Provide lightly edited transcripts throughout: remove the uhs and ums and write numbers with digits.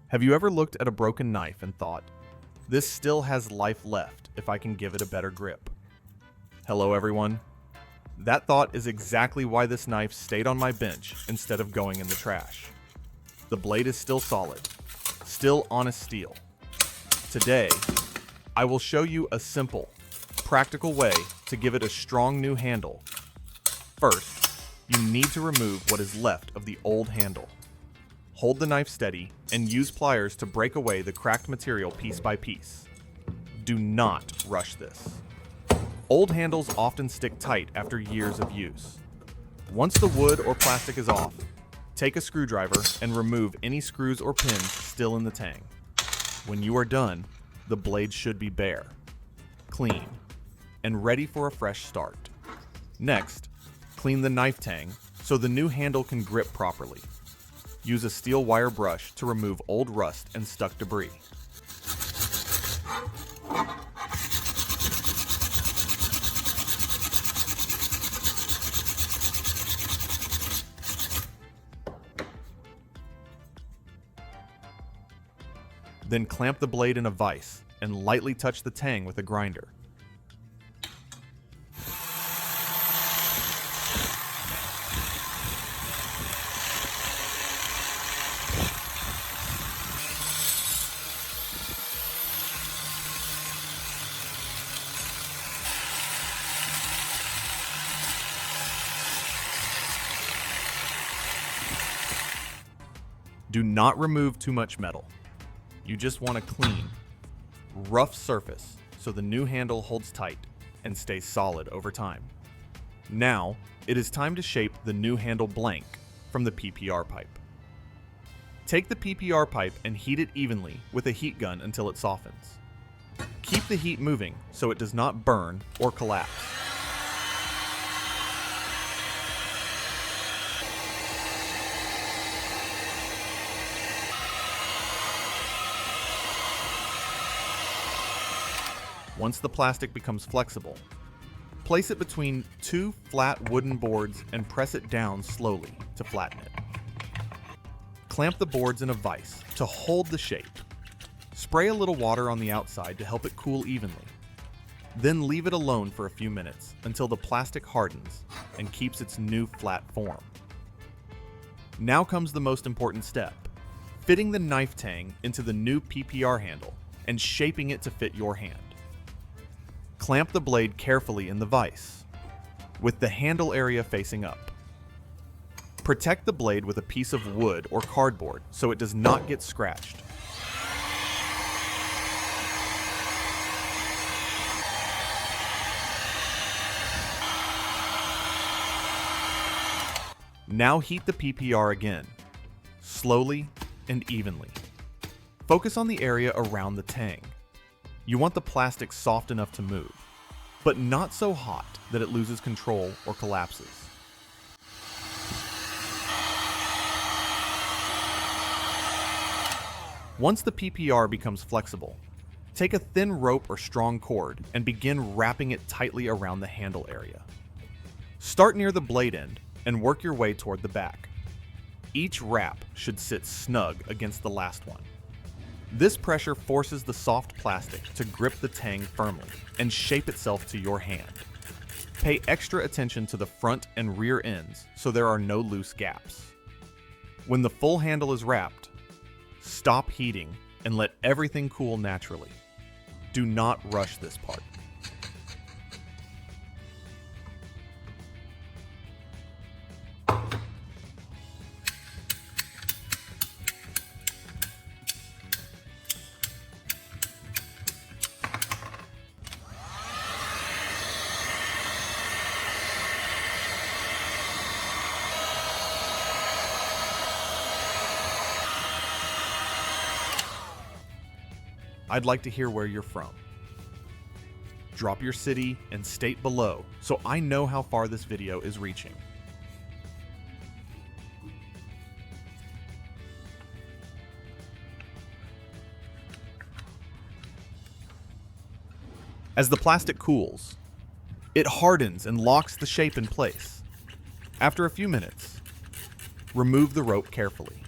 Have you ever looked at a broken knife and thought, this still has life left if I can give it a better grip? Hello everyone. That thought is exactly why this knife stayed on my bench instead of going in the trash. The blade is still solid, still honest steel. Today, I will show you a simple, practical way to give it a strong new handle. First, you need to remove what is left of the old handle. Hold the knife steady and use pliers to break away the cracked material piece by piece. Do not rush this. Old handles often stick tight after years of use. Once the wood or plastic is off, take a screwdriver and remove any screws or pins still in the tang. When you are done, the blade should be bare, clean, and ready for a fresh start. Next, clean the knife tang so the new handle can grip properly. Use a steel wire brush to remove old rust and stuck debris. Then clamp the blade in a vise and lightly touch the tang with a grinder. Do not remove too much metal. You just want a clean, rough surface so the new handle holds tight and stays solid over time. Now, it is time to shape the new handle blank from the PPR pipe. Take the PPR pipe and heat it evenly with a heat gun until it softens. Keep the heat moving so it does not burn or collapse. Once the plastic becomes flexible, place it between two flat wooden boards and press it down slowly to flatten it. Clamp the boards in a vise to hold the shape. Spray a little water on the outside to help it cool evenly. Then leave it alone for a few minutes until the plastic hardens and keeps its new flat form. Now comes the most important step, fitting the knife tang into the new PPR handle and shaping it to fit your hand. Clamp the blade carefully in the vise, with the handle area facing up. Protect the blade with a piece of wood or cardboard so it does not get scratched. Now heat the PPR again, slowly and evenly. Focus on the area around the tang. You want the plastic soft enough to move, but not so hot that it loses control or collapses. Once the PPR becomes flexible, take a thin rope or strong cord and begin wrapping it tightly around the handle area. Start near the blade end and work your way toward the back. Each wrap should sit snug against the last one. This pressure forces the soft plastic to grip the tang firmly and shape itself to your hand. Pay extra attention to the front and rear ends so there are no loose gaps. When the full handle is wrapped, stop heating and let everything cool naturally. Do not rush this part. I'd like to hear where you're from. Drop your city and state below so I know how far this video is reaching. As the plastic cools, it hardens and locks the shape in place. After a few minutes, remove the rope carefully.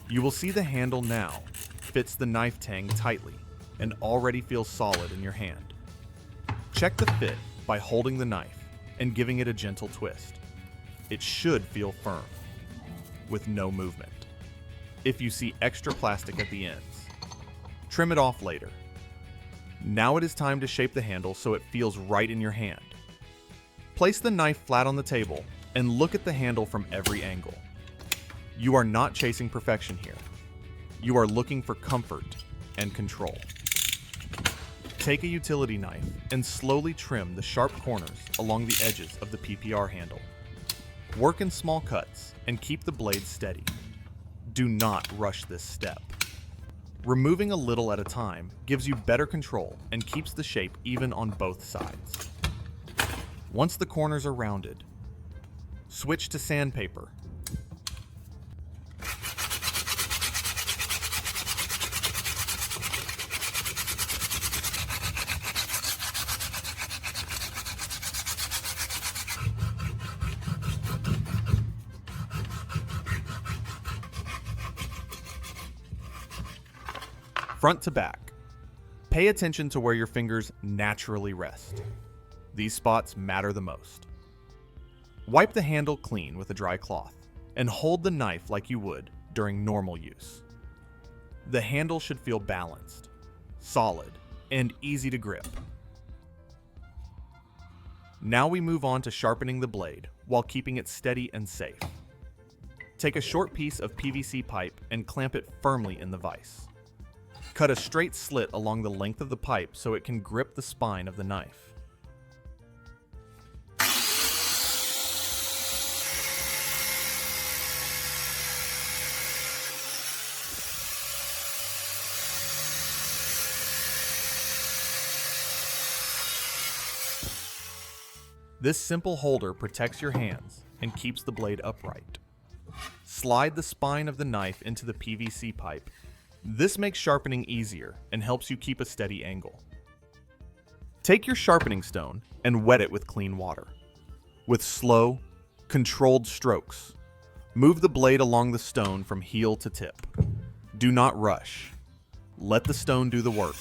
You will see the handle now fits the knife tang tightly and already feels solid in your hand. Check the fit by holding the knife and giving it a gentle twist. It should feel firm, with no movement. If you see extra plastic at the ends, trim it off later. Now it is time to shape the handle so it feels right in your hand. Place the knife flat on the table and look at the handle from every angle. You are not chasing perfection here. You are looking for comfort and control. Take a utility knife and slowly trim the sharp corners along the edges of the PPR handle. Work in small cuts and keep the blade steady. Do not rush this step. Removing a little at a time gives you better control and keeps the shape even on both sides. Once the corners are rounded, switch to sandpaper. Front to back. Pay attention to where your fingers naturally rest. These spots matter the most. Wipe the handle clean with a dry cloth and hold the knife like you would during normal use. The handle should feel balanced, solid, and easy to grip. Now we move on to sharpening the blade while keeping it steady and safe. Take a short piece of PVC pipe and clamp it firmly in the vise. Cut a straight slit along the length of the pipe so it can grip the spine of the knife. This simple holder protects your hands and keeps the blade upright. Slide the spine of the knife into the PVC pipe. This makes sharpening easier and helps you keep a steady angle. Take your sharpening stone and wet it with clean water. With slow, controlled strokes, move the blade along the stone from heel to tip. Do not rush. Let the stone do the work.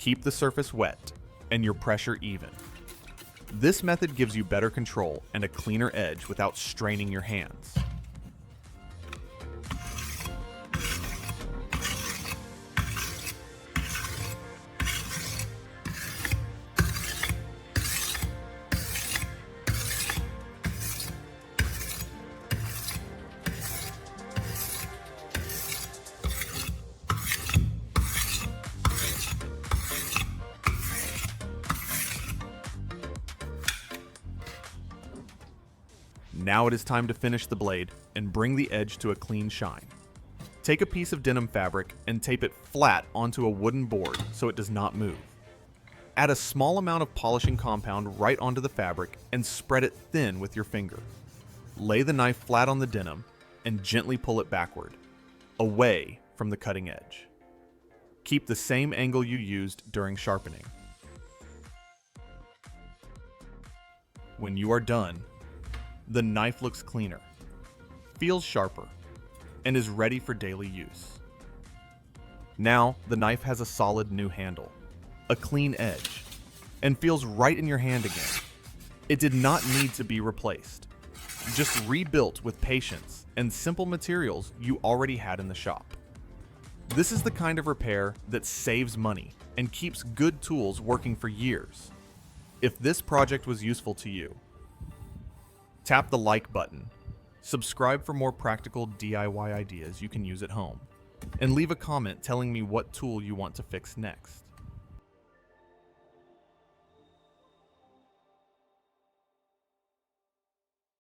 Keep the surface wet and your pressure even. This method gives you better control and a cleaner edge without straining your hands. Now it is time to finish the blade and bring the edge to a clean shine. Take a piece of denim fabric and tape it flat onto a wooden board so it does not move. Add a small amount of polishing compound right onto the fabric and spread it thin with your finger. Lay the knife flat on the denim and gently pull it backward, away from the cutting edge. Keep the same angle you used during sharpening. When you are done, the knife looks cleaner, feels sharper, and is ready for daily use. Now, the knife has a solid new handle, a clean edge, and feels right in your hand again. It did not need to be replaced, just rebuilt with patience and simple materials you already had in the shop. This is the kind of repair that saves money and keeps good tools working for years. If this project was useful to you, tap the like button, subscribe for more practical DIY ideas you can use at home, and leave a comment telling me what tool you want to fix next.